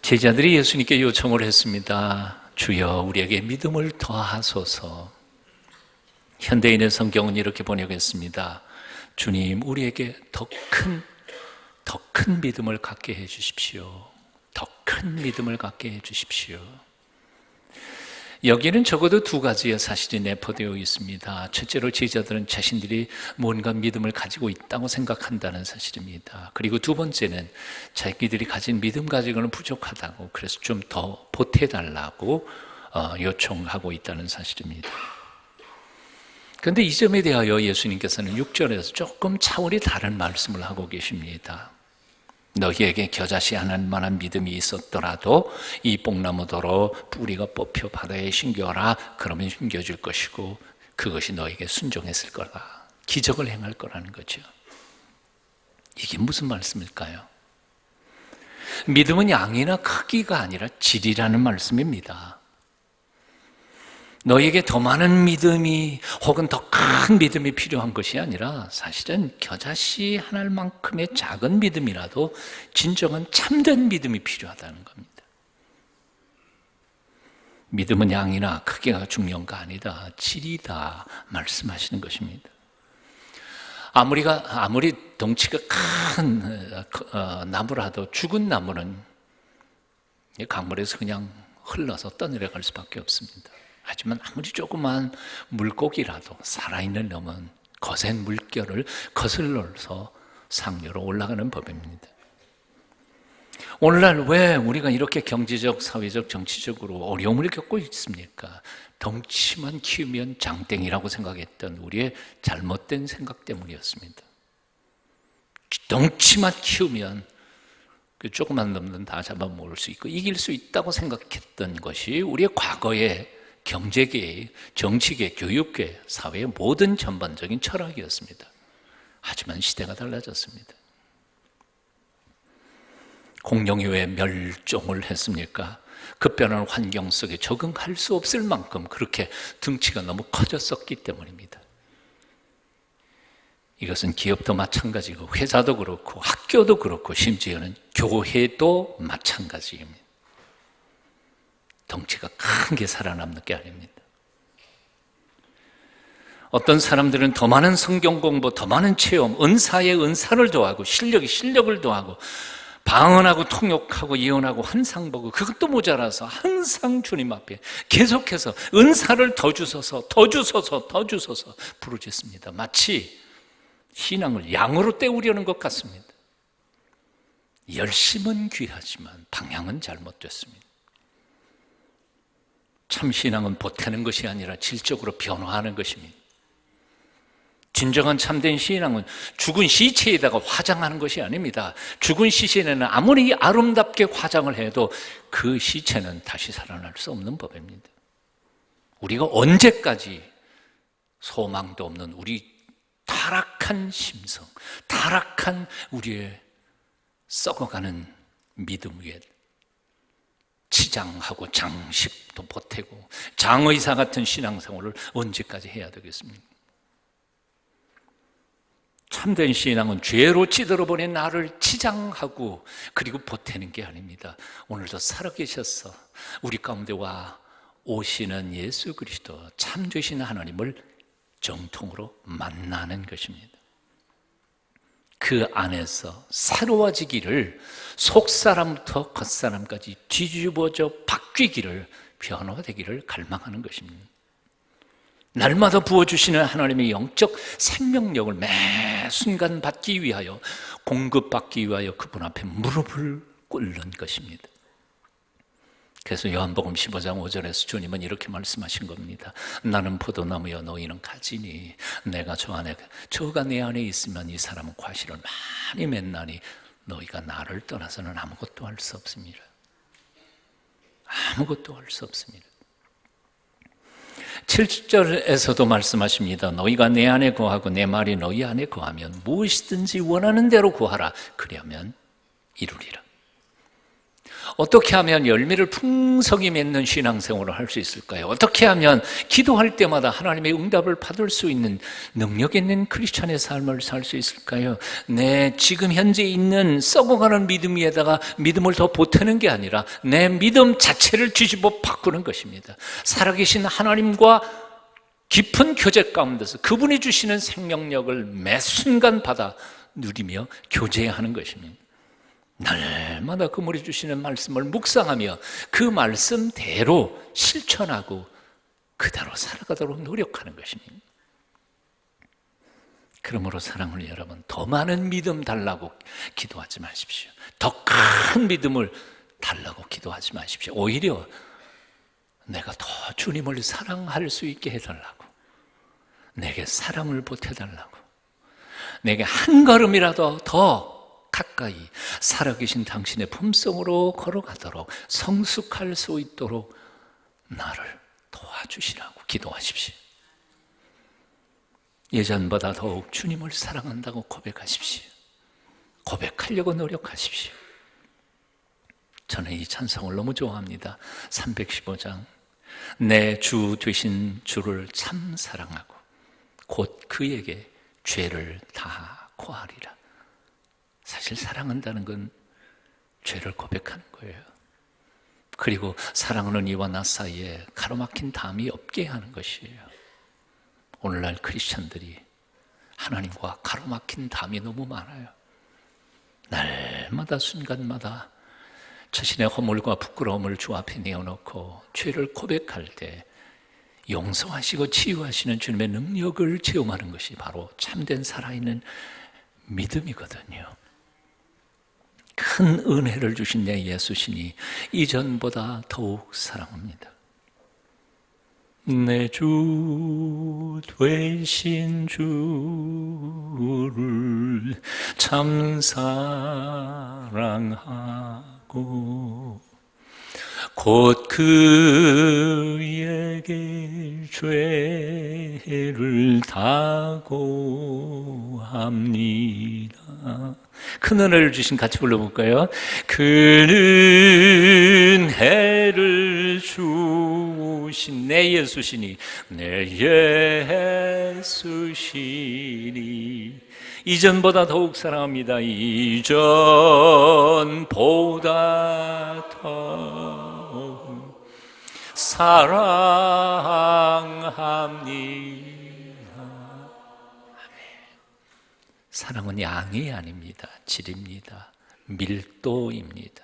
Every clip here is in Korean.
제자들이 예수님께 요청을 했습니다. 주여, 우리에게 믿음을 더하소서. 현대인의 성경은 이렇게 번역했습니다. 주님, 우리에게 더 큰 믿음을 갖게 해 주십시오. 더 큰 믿음을 갖게 해 주십시오. 여기는 적어도 두 가지의 사실이 내포되어 있습니다. 첫째로 제자들은 자신들이 뭔가 믿음을 가지고 있다고 생각한다는 사실입니다. 그리고 두 번째는 자기들이 가진 믿음 가지고는 부족하다고, 그래서 좀 더 보태달라고 요청하고 있다는 사실입니다. 그런데 이 점에 대하여 예수님께서는 6절에서 조금 차원이 다른 말씀을 하고 계십니다. 너희에게 겨자씨 하나만한 믿음이 있었더라도 이 뽕나무더러 뿌리가 뽑혀 바다에 심겨라. 그러면 심겨질 것이고 그것이 너에게 순종했을 거다. 기적을 행할 거라는 거죠. 이게 무슨 말씀일까요? 믿음은 양이나 크기가 아니라 질이라는 말씀입니다. 너에게 더 많은 믿음이 혹은 더 큰 믿음이 필요한 것이 아니라 사실은 겨자씨 한 알만큼의 작은 믿음이라도 진정한 참된 믿음이 필요하다는 겁니다. 믿음은 양이나 크기가 중요한 거 아니다, 질이다 말씀하시는 것입니다. 아무리 덩치가 큰 나무라도 죽은 나무는 강물에서 그냥 흘러서 떠내려갈 수밖에 없습니다. 하지만 아무리 조그만 물고기라도 살아있는 놈은 거센 물결을 거슬러서 상류로 올라가는 법입니다. 오늘날 왜 우리가 이렇게 경제적, 사회적, 정치적으로 어려움을 겪고 있습니까? 덩치만 키우면 장땡이라고 생각했던 우리의 잘못된 생각 때문이었습니다. 덩치만 키우면 그 조그만 놈은 다 잡아먹을 수 있고 이길 수 있다고 생각했던 것이 우리의 과거의 경제계, 정치계, 교육계, 사회의 모든 전반적인 철학이었습니다. 하지만 시대가 달라졌습니다. 공룡이 왜 멸종을 했습니까? 급변하는 환경 속에 적응할 수 없을 만큼 그렇게 등치가 너무 커졌었기 때문입니다. 이것은 기업도 마찬가지고 회사도 그렇고 학교도 그렇고 심지어는 교회도 마찬가지입니다. 덩치가 큰 게 살아남는 게 아닙니다. 어떤 사람들은 더 많은 성경 공부, 더 많은 체험, 은사에 은사를 더하고 실력에 실력을 더하고 방언하고 통역하고 예언하고 환상 보고 그것도 모자라서 항상 주님 앞에 계속해서 은사를 더 주소서 부르짖습니다. 마치 신앙을 양으로 때우려는 것 같습니다. 열심은 귀하지만 방향은 잘못됐습니다. 참 신앙은 보태는 것이 아니라 질적으로 변화하는 것입니다. 진정한 참된 신앙은 죽은 시체에다가 화장하는 것이 아닙니다. 죽은 시체는 아무리 아름답게 화장을 해도 그 시체는 다시 살아날 수 없는 법입니다. 우리가 언제까지 소망도 없는 우리 타락한 심성, 타락한 우리의 썩어가는 믿음 위에 치장하고 장식도 보태고 장의사 같은 신앙생활을 언제까지 해야 되겠습니까? 참된 신앙은 죄로 찌들어버린 나를 치장하고 그리고 보태는 게 아닙니다. 오늘도 살아계셔서 우리 가운데 와 오시는 예수 그리스도 참되신 하나님을 정통으로 만나는 것입니다. 그 안에서 새로워지기를, 속사람부터 겉사람까지 뒤집어져 바뀌기를, 변화되기를 갈망하는 것입니다. 날마다 부어주시는 하나님의 영적 생명력을 매 순간 받기 위하여, 공급받기 위하여 그분 앞에 무릎을 꿇는 것입니다. 그래서 요한복음 15장 5절에서 주님은 이렇게 말씀하신 겁니다. 나는 포도나무여 너희는 가지니 내가 저가 내 안에 있으면 이 사람은 과실을 많이 맺나니 너희가 나를 떠나서는 아무것도 할 수 없습니다. 아무것도 할 수 없습니다. 7절에서도 말씀하십니다. 너희가 내 안에 거하고 내 말이 너희 안에 거하면 무엇이든지 원하는 대로 구하라. 그리하면 이루리라. 어떻게 하면 열매를 풍성히 맺는 신앙생활을 할 수 있을까요? 어떻게 하면 기도할 때마다 하나님의 응답을 받을 수 있는 능력 있는 크리스찬의 삶을 살 수 있을까요? 내 지금 현재 있는 썩어가는 믿음 위에다가 믿음을 더 보태는 게 아니라 내 믿음 자체를 뒤집어 바꾸는 것입니다. 살아계신 하나님과 깊은 교제 가운데서 그분이 주시는 생명력을 매 순간 받아 누리며 교제하는 것입니다. 날마다 그분이 주시는 말씀을 묵상하며 그 말씀대로 실천하고 그대로 살아가도록 노력하는 것입니다. 그러므로 사랑하는 여러분, 더 많은 믿음 달라고 기도하지 마십시오. 더 큰 믿음을 달라고 기도하지 마십시오. 오히려 내가 더 주님을 사랑할 수 있게 해달라고, 내게 사랑을 보태달라고, 내게 한 걸음이라도 더 가까이 살아계신 당신의 품성으로 걸어가도록 성숙할 수 있도록 나를 도와주시라고 기도하십시오. 예전보다 더욱 주님을 사랑한다고 고백하십시오. 고백하려고 노력하십시오. 저는 이 찬송을 너무 좋아합니다. 315장 내 주 되신 주를 참 사랑하고 곧 그에게 죄를 다 고하리라. 사실 사랑한다는 건 죄를 고백하는 거예요. 그리고 사랑하는 이와 나 사이에 가로막힌 담이 없게 하는 것이에요. 오늘날 크리스천들이 하나님과 가로막힌 담이 너무 많아요. 날마다 순간마다 자신의 허물과 부끄러움을 주 앞에 내어놓고 죄를 고백할 때 용서하시고 치유하시는 주님의 능력을 체험하는 것이 바로 참된 살아있는 믿음이거든요. 큰 은혜를 주신 내 예수시니 이전보다 더욱 사랑합니다. 내 주 되신 주를 참 사랑하고 곧 그에게 죄를 다 고합니다. 큰 은혜를 주신 같이 불러볼까요? 큰 은혜를 주신 내 예수시니 내 예수시니 이전보다 더욱 사랑합니다. 이전보다 더욱 사랑합니다. 사랑은 양이 아닙니다. 질입니다. 밀도입니다.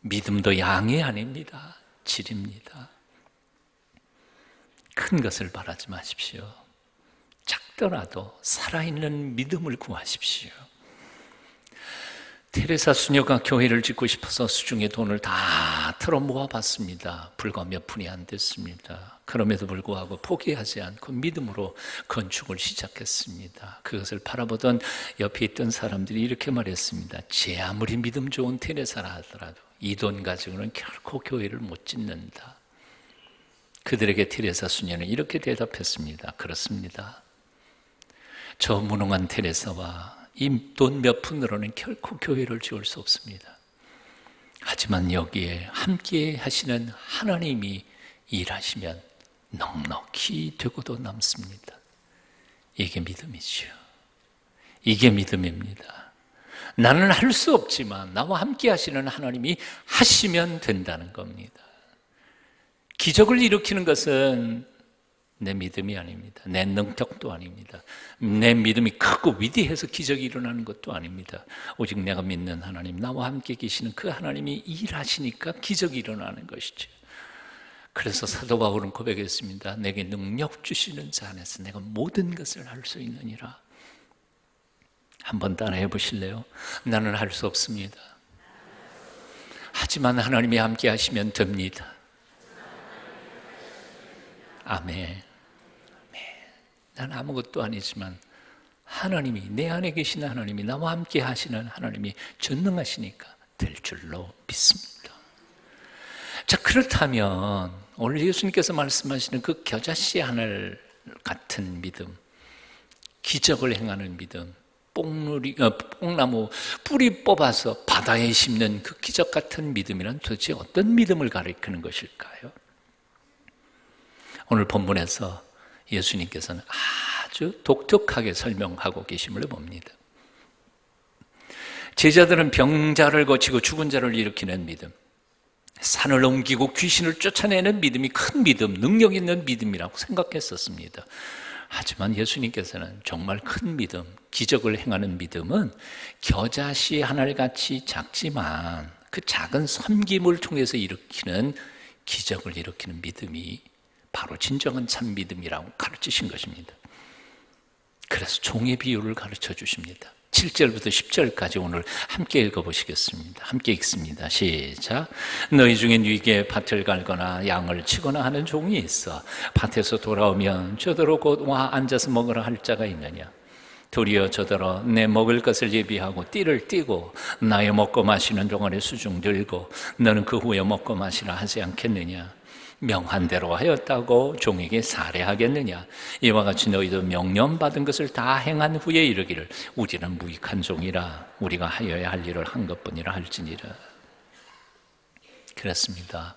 믿음도 양이 아닙니다. 질입니다. 큰 것을 바라지 마십시오. 작더라도 살아있는 믿음을 구하십시오. 테레사 수녀가 교회를 짓고 싶어서 수중에 돈을 다 털어 모아봤습니다. 불과 몇 푼이 안 됐습니다. 그럼에도 불구하고 포기하지 않고 믿음으로 건축을 시작했습니다. 그것을 바라보던 옆에 있던 사람들이 이렇게 말했습니다. 제 아무리 믿음 좋은 테레사라 하더라도 이 돈 가지고는 결코 교회를 못 짓는다. 그들에게 테레사 수녀는 이렇게 대답했습니다. 그렇습니다. 저 무능한 테레사와 이 돈 몇 푼으로는 결코 교회를 지을 수 없습니다. 하지만 여기에 함께 하시는 하나님이 일하시면 넉넉히 되고도 남습니다. 이게 믿음이죠. 이게 믿음입니다. 나는 할 수 없지만 나와 함께 하시는 하나님이 하시면 된다는 겁니다. 기적을 일으키는 것은 내 믿음이 아닙니다. 내 능력도 아닙니다. 내 믿음이 크고 위대해서 기적이 일어나는 것도 아닙니다. 오직 내가 믿는 하나님, 나와 함께 계시는 그 하나님이 일하시니까 기적이 일어나는 것이죠. 그래서 사도 바울은 고백했습니다. 내게 능력 주시는 자 안에서 내가 모든 것을 할 수 있느니라. 한번 따라해 보실래요? 나는 할 수 없습니다. 하지만 하나님이 함께 하시면 됩니다. 아멘. 난 아무것도 아니지만 하나님이, 내 안에 계신 하나님이, 나와 함께 하시는 하나님이 전능하시니까 될 줄로 믿습니다. 자, 그렇다면 오늘 예수님께서 말씀하시는 그 겨자씨 하늘 같은 믿음, 기적을 행하는 믿음, 뽕나무 뿌리 뽑아서 바다에 심는 그 기적 같은 믿음이란 도대체 어떤 믿음을 가리키는 것일까요? 오늘 본문에서 예수님께서는 아주 독특하게 설명하고 계심을 봅니다. 제자들은 병자를 고치고 죽은 자를 일으키는 믿음, 산을 옮기고 귀신을 쫓아내는 믿음이 큰 믿음, 능력 있는 믿음이라고 생각했었습니다. 하지만 예수님께서는 정말 큰 믿음, 기적을 행하는 믿음은 겨자씨 하늘같이 작지만 그 작은 섬김을 통해서 일으키는 기적을 일으키는 믿음이 바로 진정한 참 믿음이라고 가르치신 것입니다. 그래서 종의 비유를 가르쳐 주십니다. 7절부터 10절까지 오늘 함께 읽어보시겠습니다. 함께 읽습니다. 시작. 너희 중에 네게 밭을 갈거나 양을 치거나 하는 종이 있어 밭에서 돌아오면 저더러 곧 와 앉아서 먹으라 할 자가 있느냐? 도리어 저더러 내 먹을 것을 예비하고 띠를 띠고 나의 먹고 마시는 동안에 수중 들고 너는 그 후에 먹고 마시라 하지 않겠느냐? 명한 대로 하였다고 종에게 살해하겠느냐? 이와 같이 너희도 명령받은 것을 다 행한 후에 이르기를 우리는 무익한 종이라 우리가 하여야 할 일을 한 것뿐이라 할지니라. 그렇습니다.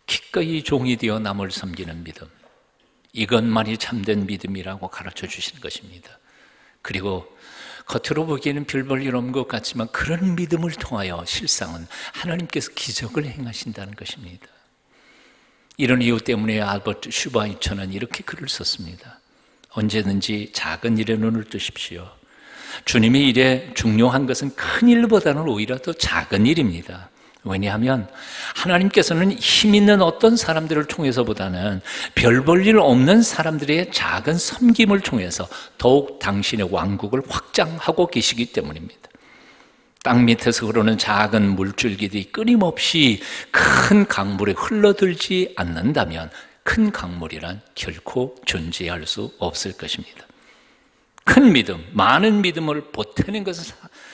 기꺼이 종이 되어 남을 섬기는 믿음, 이것만이 참된 믿음이라고 가르쳐 주시는 것입니다. 그리고 겉으로 보기에는 별 볼 일 없는 것 같지만 그런 믿음을 통하여 실상은 하나님께서 기적을 행하신다는 것입니다. 이런 이유 때문에 알버트 슈바이처는 이렇게 글을 썼습니다. 언제든지 작은 일에 눈을 뜨십시오. 주님의 일에 중요한 것은 큰 일보다는 오히려 더 작은 일입니다. 왜냐하면 하나님께서는 힘 있는 어떤 사람들을 통해서보다는 별 볼 일 없는 사람들의 작은 섬김을 통해서 더욱 당신의 왕국을 확장하고 계시기 때문입니다. 땅 밑에서 흐르는 작은 물줄기들이 끊임없이 큰 강물에 흘러들지 않는다면 큰 강물이란 결코 존재할 수 없을 것입니다. 큰 믿음, 많은 믿음을 보태는 것을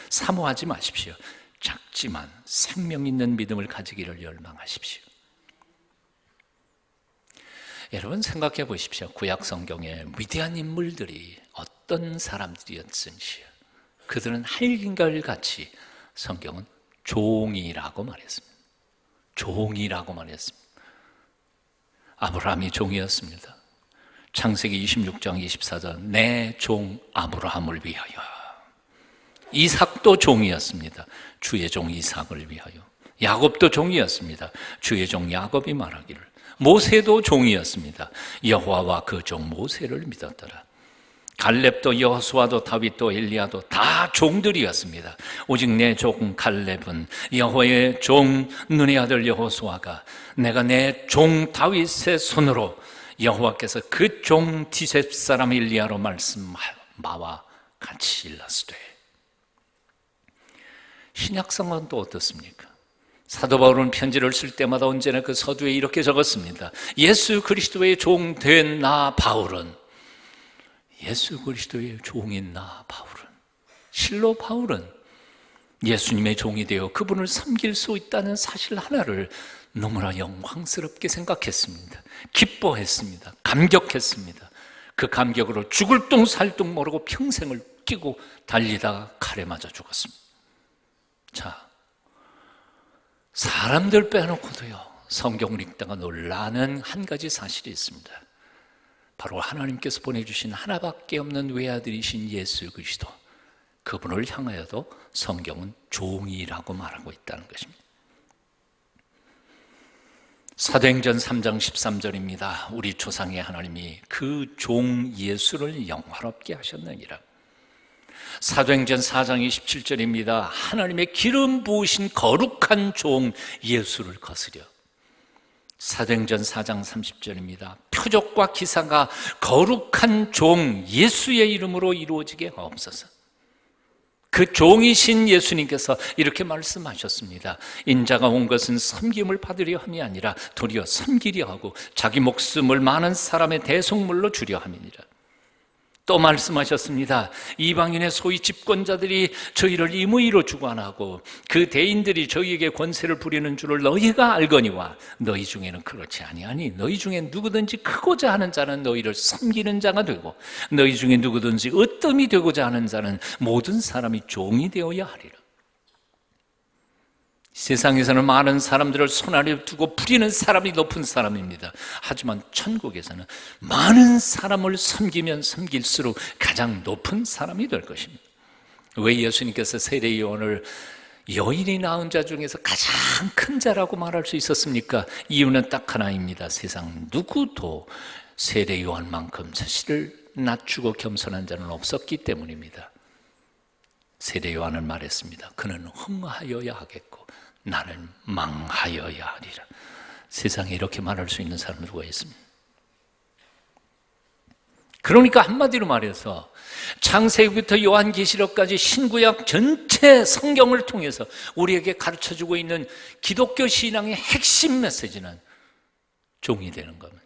사모하지 마십시오. 작지만 생명 있는 믿음을 가지기를 열망하십시오. 여러분 생각해 보십시오. 구약 성경에 위대한 인물들이 어떤 사람들이었는지요. 그들은 한결같이 성경은 종이라고 말했습니다. 종이라고 말했습니다. 아브라함이 종이었습니다. 창세기 26장 24절 내 종 아브라함을 위하여. 이삭도 종이었습니다. 주의 종 이삭을 위하여. 야곱도 종이었습니다. 주의 종 야곱이 말하기를. 모세도 종이었습니다. 여호와와 그 종 모세를 믿었더라. 갈렙도 여호수아도 다윗도 엘리야도 다 종들이었습니다. 오직 내 종 갈렙은 여호와의 종 눈의 아들 여호수아가 내가 내 종 다윗의 손으로 여호와께서 그 종 디셉 사람 엘리야로 말씀하와 같이 일렀으되. 신약성은 또 어떻습니까? 사도 바울은 편지를 쓸 때마다 언제나 그 서두에 이렇게 적었습니다. 예수 그리스도의 종 된 나 바울은, 예수 그리스도의 종인 나 바울은, 실로 바울은 예수님의 종이 되어 그분을 섬길 수 있다는 사실 하나를 너무나 영광스럽게 생각했습니다. 기뻐했습니다. 감격했습니다. 그 감격으로 죽을 둥 살 둥 모르고 평생을 뛰고 달리다가 칼에 맞아 죽었습니다. 자, 사람들 빼놓고도요 성경을 읽다가 놀라는 한 가지 사실이 있습니다. 바로 하나님께서 보내주신 하나밖에 없는 외아들이신 예수 그리스도, 그분을 향하여도 성경은 종이라고 말하고 있다는 것입니다. 사도행전 3장 13절입니다. 우리 조상의 하나님이 그 종 예수를 영화롭게 하셨느니라. 사도행전 4장 27절입니다. 하나님의 기름 부으신 거룩한 종 예수를 거스려. 사도행전 4장 30절입니다. 표적과 기사가 거룩한 종 예수의 이름으로 이루어지게 하옵소서. 그 종이신 예수님께서 이렇게 말씀하셨습니다. 인자가 온 것은 섬김을 받으려 함이 아니라 도리어 섬기려 하고 자기 목숨을 많은 사람의 대속물로 주려 함이니라. 또 말씀하셨습니다. 이방인의 소위 집권자들이 저희를 임의로 주관하고 그 대인들이 저희에게 권세를 부리는 줄을 너희가 알거니와 너희 중에는 그렇지 아니하니 너희 중에 누구든지 크고자 하는 자는 너희를 섬기는 자가 되고 너희 중에 누구든지 으뜸이 되고자 하는 자는 모든 사람이 종이 되어야 하리라. 세상에서는 많은 사람들을 손아래 두고 부리는 사람이 높은 사람입니다. 하지만 천국에서는 많은 사람을 섬기면 섬길수록 가장 높은 사람이 될 것입니다. 왜 예수님께서 세례 요한을 여인이 낳은 자 중에서 가장 큰 자라고 말할 수 있었습니까? 이유는 딱 하나입니다. 세상 누구도 세례 요한만큼 자신을 낮추고 겸손한 자는 없었기 때문입니다. 세례 요한은 말했습니다. 그는 흥하여야 하겠고 나는 망하여야 하리라. 세상에 이렇게 말할 수 있는 사람은 누가 있습니까? 그러니까 한마디로 말해서 창세기부터 요한계시록까지 신구약 전체 성경을 통해서 우리에게 가르쳐주고 있는 기독교 신앙의 핵심 메시지는 종이 되는 겁니다.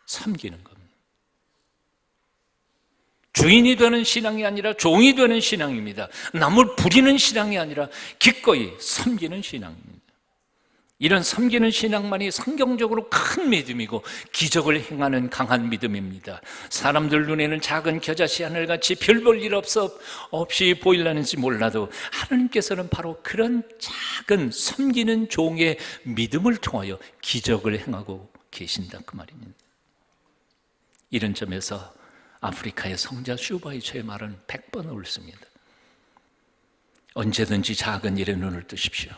섬기는 겁니다. 주인이 되는 신앙이 아니라 종이 되는 신앙입니다. 남을 부리는 신앙이 아니라 기꺼이 섬기는 신앙입니다. 이런 섬기는 신앙만이 성경적으로 큰 믿음이고 기적을 행하는 강한 믿음입니다. 사람들 눈에는 작은 겨자씨 하늘같이 별 볼 일 없이 보이려는지 몰라도 하나님께서는 바로 그런 작은 섬기는 종의 믿음을 통하여 기적을 행하고 계신다 그 말입니다. 이런 점에서 아프리카의 성자 슈바이처의 말은 100번 옳습니다. 언제든지 작은 일에 눈을 뜨십시오.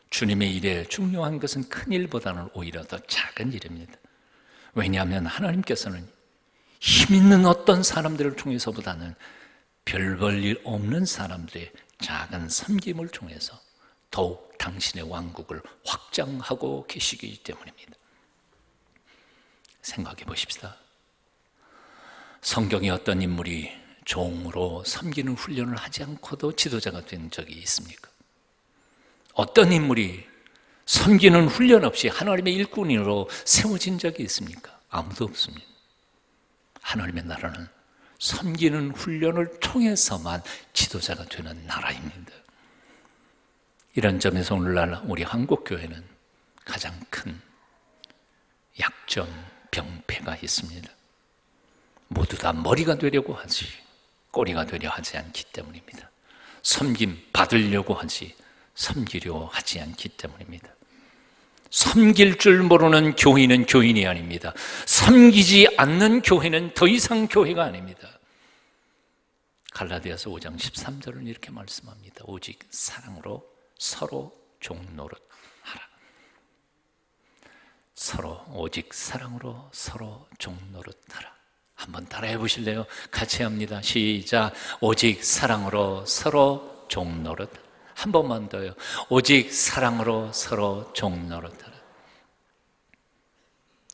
주님의 일에 중요한 것은 큰 일보다는 오히려 더 작은 일입니다. 왜냐하면 하나님께서는 힘 있는 어떤 사람들을 통해서보다는 별 볼 일 없는 사람들의 작은 섬김을 통해서 더욱 당신의 왕국을 확장하고 계시기 때문입니다. 생각해 보십시다. 성경에 어떤 인물이 종으로 섬기는 훈련을 하지 않고도 지도자가 된 적이 있습니까? 어떤 인물이 섬기는 훈련 없이 하나님의 일꾼으로 세워진 적이 있습니까? 아무도 없습니다. 하나님의 나라는 섬기는 훈련을 통해서만 지도자가 되는 나라입니다. 이런 점에서 오늘날 우리 한국교회는 가장 큰 약점, 병폐가 있습니다. 모두 다 머리가 되려고 하지 꼬리가 되려 하지 않기 때문입니다. 섬김 받으려고 하지 섬기려 하지 않기 때문입니다. 섬길 줄 모르는 교인은 교인이 아닙니다. 섬기지 않는 교회는 더 이상 교회가 아닙니다. 갈라디아서 5장 13절은 이렇게 말씀합니다. 오직 사랑으로 서로 종노릇하라. 오직 사랑으로 서로 종노릇하라. 한번 따라해 보실래요? 같이 합니다. 시작. 오직 사랑으로 서로 종노릇. 한 번만 더요. 오직 사랑으로 서로 종노릇하라.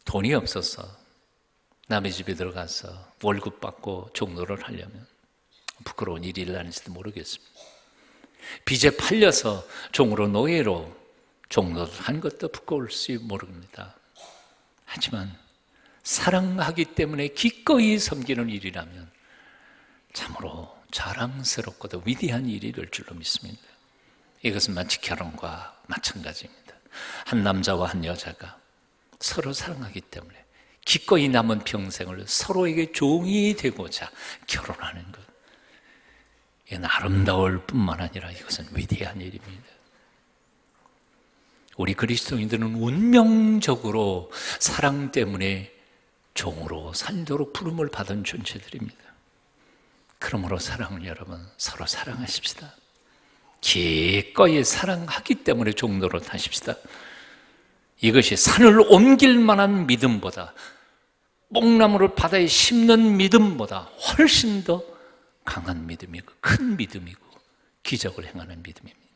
돈이 없어서 남의 집에 들어가서 월급 받고 종노릇 하려면 부끄러운 일이 일어나는지도 모르겠습니다. 빚에 팔려서 종으로 노예로 종노릇 한 것도 부끄러울지 모릅니다. 하지만 사랑하기 때문에 기꺼이 섬기는 일이라면 참으로 자랑스럽고도 위대한 일이 될 줄로 믿습니다. 이것은 마치 결혼과 마찬가지입니다. 한 남자와 한 여자가 서로 사랑하기 때문에 기꺼이 남은 평생을 서로에게 종이 되고자 결혼하는 것, 이건 아름다울 뿐만 아니라 이것은 위대한 일입니다. 우리 그리스도인들은 운명적으로 사랑 때문에 종으로 살도록 부름을 받은 존재들입니다. 그러므로 사랑을 여러분 서로 사랑하십시다. 기꺼이 사랑하기 때문에 종노릇 하십시다. 이것이 산을 옮길 만한 믿음보다 뽕나무를 바다에 심는 믿음보다 훨씬 더 강한 믿음이고 큰 믿음이고 기적을 행하는 믿음입니다.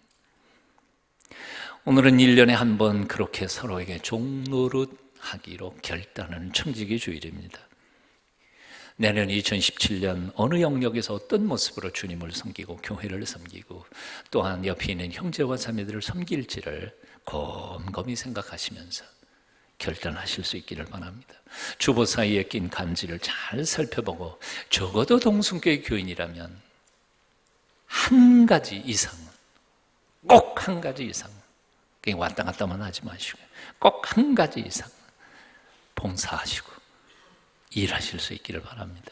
오늘은 1년에 한 번 그렇게 서로에게 종노릇하기로 결단하는 청지기 주일입니다. 내년 2017년 어느 영역에서 어떤 모습으로 주님을 섬기고 교회를 섬기고 또한 옆에 있는 형제와 자매들을 섬길지를 곰곰이 생각하시면서 결단하실 수 있기를 바랍니다. 주보 사이에 낀 간지를 잘 살펴보고 적어도 동순교회 교인이라면 한 가지 이상은, 꼭 한 가지 이상은, 그냥 왔다 갔다만 하지 마시고 꼭 한 가지 이상은 봉사하시고 일하실 수 있기를 바랍니다.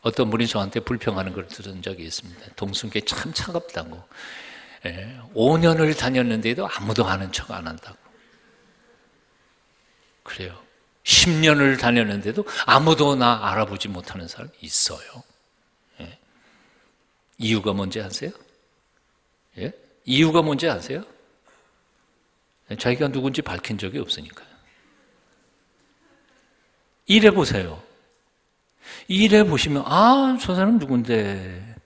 어떤 분이 저한테 불평하는 걸 들은 적이 있습니다. 동순교회 참 차갑다고. 5년을 다녔는데도 아무도 아는 척 안 한다고. 그래요. 10년을 다녔는데도 아무도 나 알아보지 못하는 사람이 있어요. 이유가 뭔지 아세요? 이유가 뭔지 아세요? 자기가 누군지 밝힌 적이 없으니까요. 일해보세요. 일해보시면 저 사람 누군데,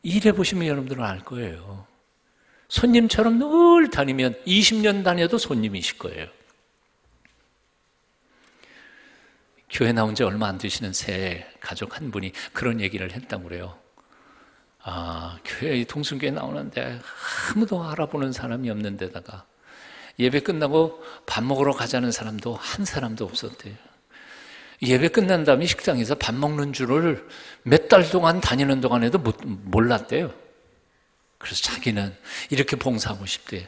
일해보시면 여러분들은 알 거예요. 손님처럼 늘 다니면 20년 다녀도 손님이실 거예요. 교회 나온 지 얼마 안 되시는 새 가족 한 분이 그런 얘기를 했다고 그래요. 교회 동순교회 나오는데 아무도 알아보는 사람이 없는 데다가 예배 끝나고 밥 먹으러 가자는 사람도 한 사람도 없었대요. 예배 끝난 다음에 식당에서 밥 먹는 줄을 몇 달 동안 다니는 동안에도 몰랐대요. 그래서 자기는 이렇게 봉사하고 싶대요.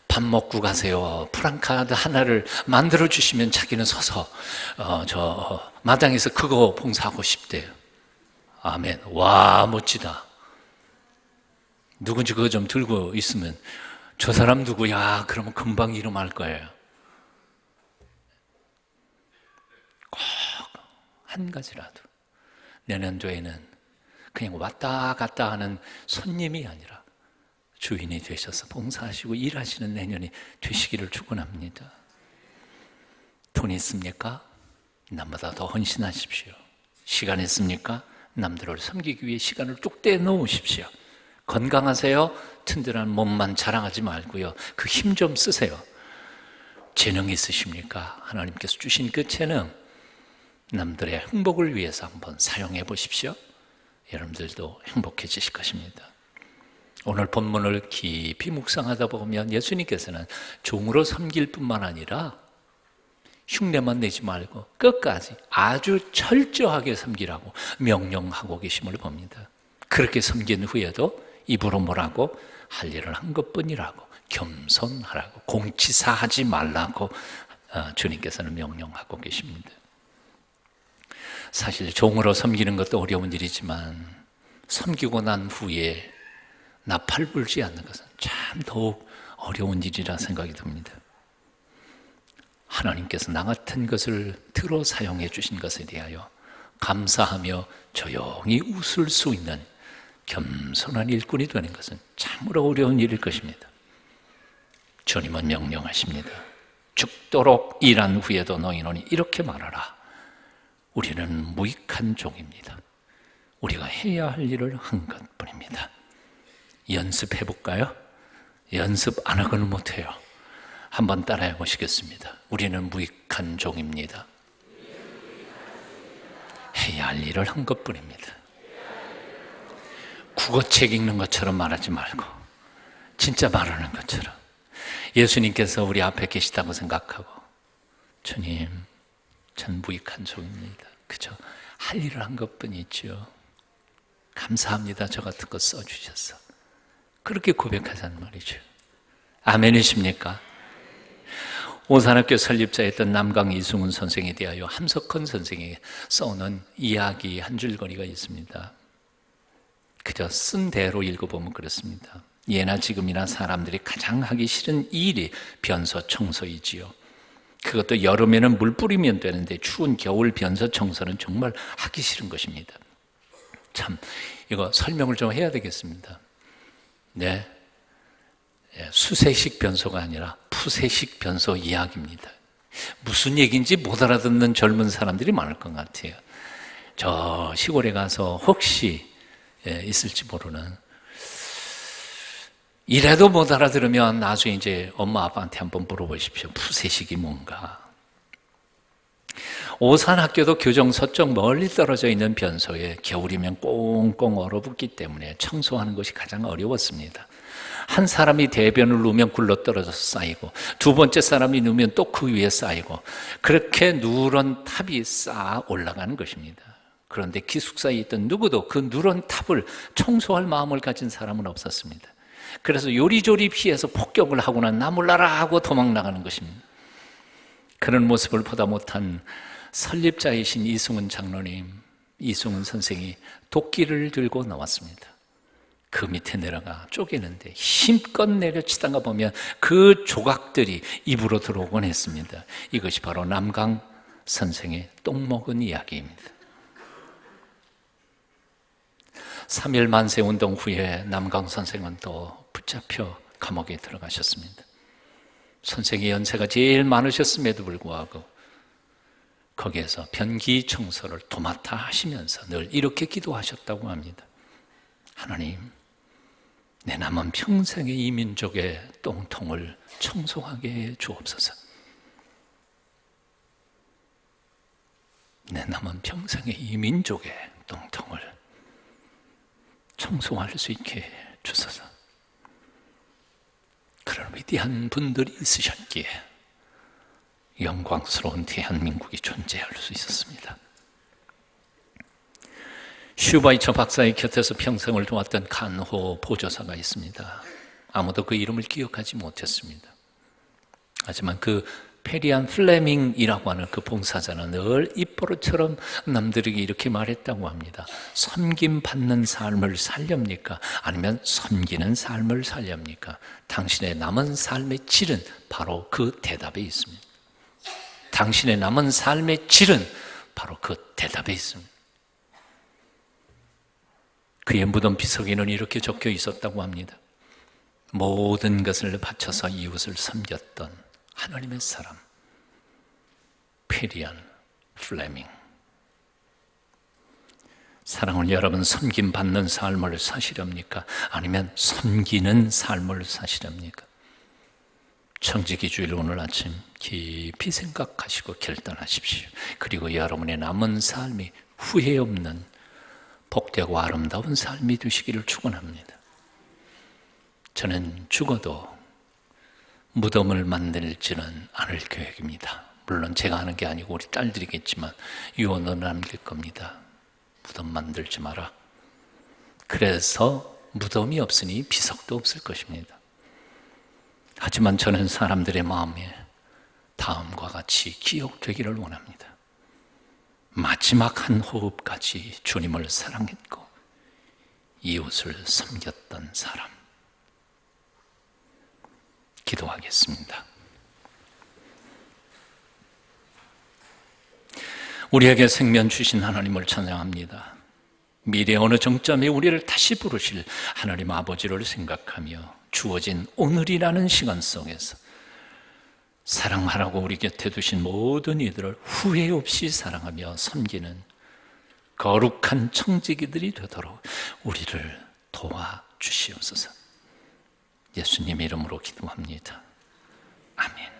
밥 먹고 가세요. 프랑카드 하나를 만들어 주시면 자기는 서서 저 마당에서 그거 봉사하고 싶대요. 아멘. 와, 멋지다. 누군지 그거 좀 들고 있으면 저 사람 누구야? 그러면 금방 이름 알 거예요. 꼭 한 가지라도 내년도에는 그냥 왔다 갔다 하는 손님이 아니라 주인이 되셔서 봉사하시고 일하시는 내년이 되시기를 축원합니다. 돈 있습니까? 남보다 더 헌신하십시오. 시간 있습니까? 남들을 섬기기 위해 시간을 뚝 떼놓으십시오. 건강하세요? 튼튼한 몸만 자랑하지 말고요. 그 힘 좀 쓰세요. 재능 있으십니까? 하나님께서 주신 그 재능 남들의 행복을 위해서 한번 사용해 보십시오. 여러분들도 행복해지실 것입니다. 오늘 본문을 깊이 묵상하다 보면 예수님께서는 종으로 섬길 뿐만 아니라 흉내만 내지 말고 끝까지 아주 철저하게 섬기라고 명령하고 계심을 봅니다. 그렇게 섬긴 후에도 입으로 뭐라고? 할 일을 한 것뿐이라고, 겸손하라고, 공치사하지 말라고 주님께서는 명령하고 계십니다. 사실 종으로 섬기는 것도 어려운 일이지만 섬기고 난 후에 나팔 불지 않는 것은 참 더욱 어려운 일이라 생각이 듭니다. 하나님께서 나 같은 것을 들어 사용해 주신 것에 대하여 감사하며 조용히 웃을 수 있는 겸손한 일꾼이 되는 것은 참으로 어려운 일일 것입니다. 주님은 명령하십니다. 죽도록 일한 후에도 너희는 이렇게 말하라. 우리는 무익한 종입니다. 우리가 해야 할 일을 한 것뿐입니다. 연습해 볼까요? 연습 안 하고는 못해요. 한번 따라해 보시겠습니다. 우리는 무익한 종입니다. 해야 할 일을 한 것뿐입니다. 국어책 읽는 것처럼 말하지 말고 진짜 말하는 것처럼 예수님께서 우리 앞에 계시다고 생각하고 주님, 전 무익한 종입니다. 그저 할 일을 한 것뿐이죠. 감사합니다. 저 같은 거 써주셔서. 그렇게 고백하자는 말이죠. 아멘이십니까? 오산학교 설립자였던 남강 이승훈 선생에 대하여 함석헌 선생이 써놓은 이야기 한 줄거리가 있습니다. 그저 쓴 대로 읽어보면 그렇습니다. 예나 지금이나 사람들이 가장 하기 싫은 일이 변소 청소이지요. 그것도 여름에는 물 뿌리면 되는데 추운 겨울 변소 청소는 정말 하기 싫은 것입니다. 참 이거 설명을 좀 해야 되겠습니다. 네, 수세식 변소가 아니라 푸세식 변소 이야기입니다. 무슨 얘기인지 못 알아듣는 젊은 사람들이 많을 것 같아요. 저 시골에 가서 혹시 있을지 모르는, 이래도 못 알아들으면 나중에 이제 엄마 아빠한테 한번 물어보십시오. 푸세식이 뭔가. 오산 학교도 교정 서쪽 멀리 떨어져 있는 변소에 겨울이면 꽁꽁 얼어붙기 때문에 청소하는 것이 가장 어려웠습니다. 한 사람이 대변을 누우면 굴러떨어져서 쌓이고 두 번째 사람이 누우면 또 그 위에 쌓이고 그렇게 누런 탑이 쌓아 올라가는 것입니다. 그런데 기숙사에 있던 누구도 그 누런 탑을 청소할 마음을 가진 사람은 없었습니다. 그래서 요리조리 피해서 폭격을 하거나 나 몰라라 하고 도망 나가는 것입니다. 그런 모습을 보다 못한 설립자이신 이승훈 장로님, 이승훈 선생이 도끼를 들고 나왔습니다. 그 밑에 내려가 쪼개는데 힘껏 내려치다가 보면 그 조각들이 입으로 들어오곤 했습니다. 이것이 바로 남강 선생의 똥 먹은 이야기입니다. 3.1 만세운동 후에 남강 선생은 또 붙잡혀 감옥에 들어가셨습니다. 선생의 연세가 제일 많으셨음에도 불구하고 거기에서 변기 청소를 도맡아 하시면서 늘 이렇게 기도하셨다고 합니다. 하나님, 내 남은 평생의 이 민족의 똥통을 청소하게 해 주옵소서. 내 남은 평생의 이 민족의 똥통을 청소할 수 있게 해 주소서. 그런 위대한 분들이 있으셨기에 영광스러운 대한민국이 존재할 수 있었습니다. 슈바이처 박사의 곁에서 평생을 도왔던 간호 보조사가 있습니다. 아무도 그 이름을 기억하지 못했습니다. 하지만 그 페리안 플레밍이라고 하는 그 봉사자는 늘 입버릇처럼 남들에게 이렇게 말했다고 합니다. 섬김받는 삶을 살렵니까? 아니면 섬기는 삶을 살렵니까? 당신의 남은 삶의 질은 바로 그 대답에 있습니다. 당신의 남은 삶의 질은 바로 그 대답에 있습니다. 그의 무덤 비석에는 이렇게 적혀 있었다고 합니다. 모든 것을 바쳐서 이웃을 섬겼던 하나님의 사람, 페리안 플레밍. 사랑은 여러분, 섬김받는 삶을 사시렵니까? 아니면 섬기는 삶을 사시렵니까? 청지기 주일 오늘 아침 깊이 생각하시고 결단하십시오. 그리고 여러분의 남은 삶이 후회 없는 복되고 아름다운 삶이 되시기를 축원합니다. 저는 죽어도 무덤을 만들지는 않을 계획입니다. 물론 제가 하는 게 아니고 우리 딸들이겠지만 유언을 남길 겁니다. 무덤 만들지 마라. 그래서 무덤이 없으니 비석도 없을 것입니다. 하지만 저는 사람들의 마음에 다음과 같이 기억되기를 원합니다. 마지막 한 호흡까지 주님을 사랑했고 이웃을 섬겼던 사람. 기도하겠습니다. 우리에게 생명 주신 하나님을 찬양합니다. 미래 어느 정점에 우리를 다시 부르실 하나님 아버지를 생각하며 주어진 오늘이라는 시간 속에서 사랑하라고 우리 곁에 두신 모든 이들을 후회 없이 사랑하며 섬기는 거룩한 청지기들이 되도록 우리를 도와주시옵소서. 예수님 이름으로 기도합니다. 아멘.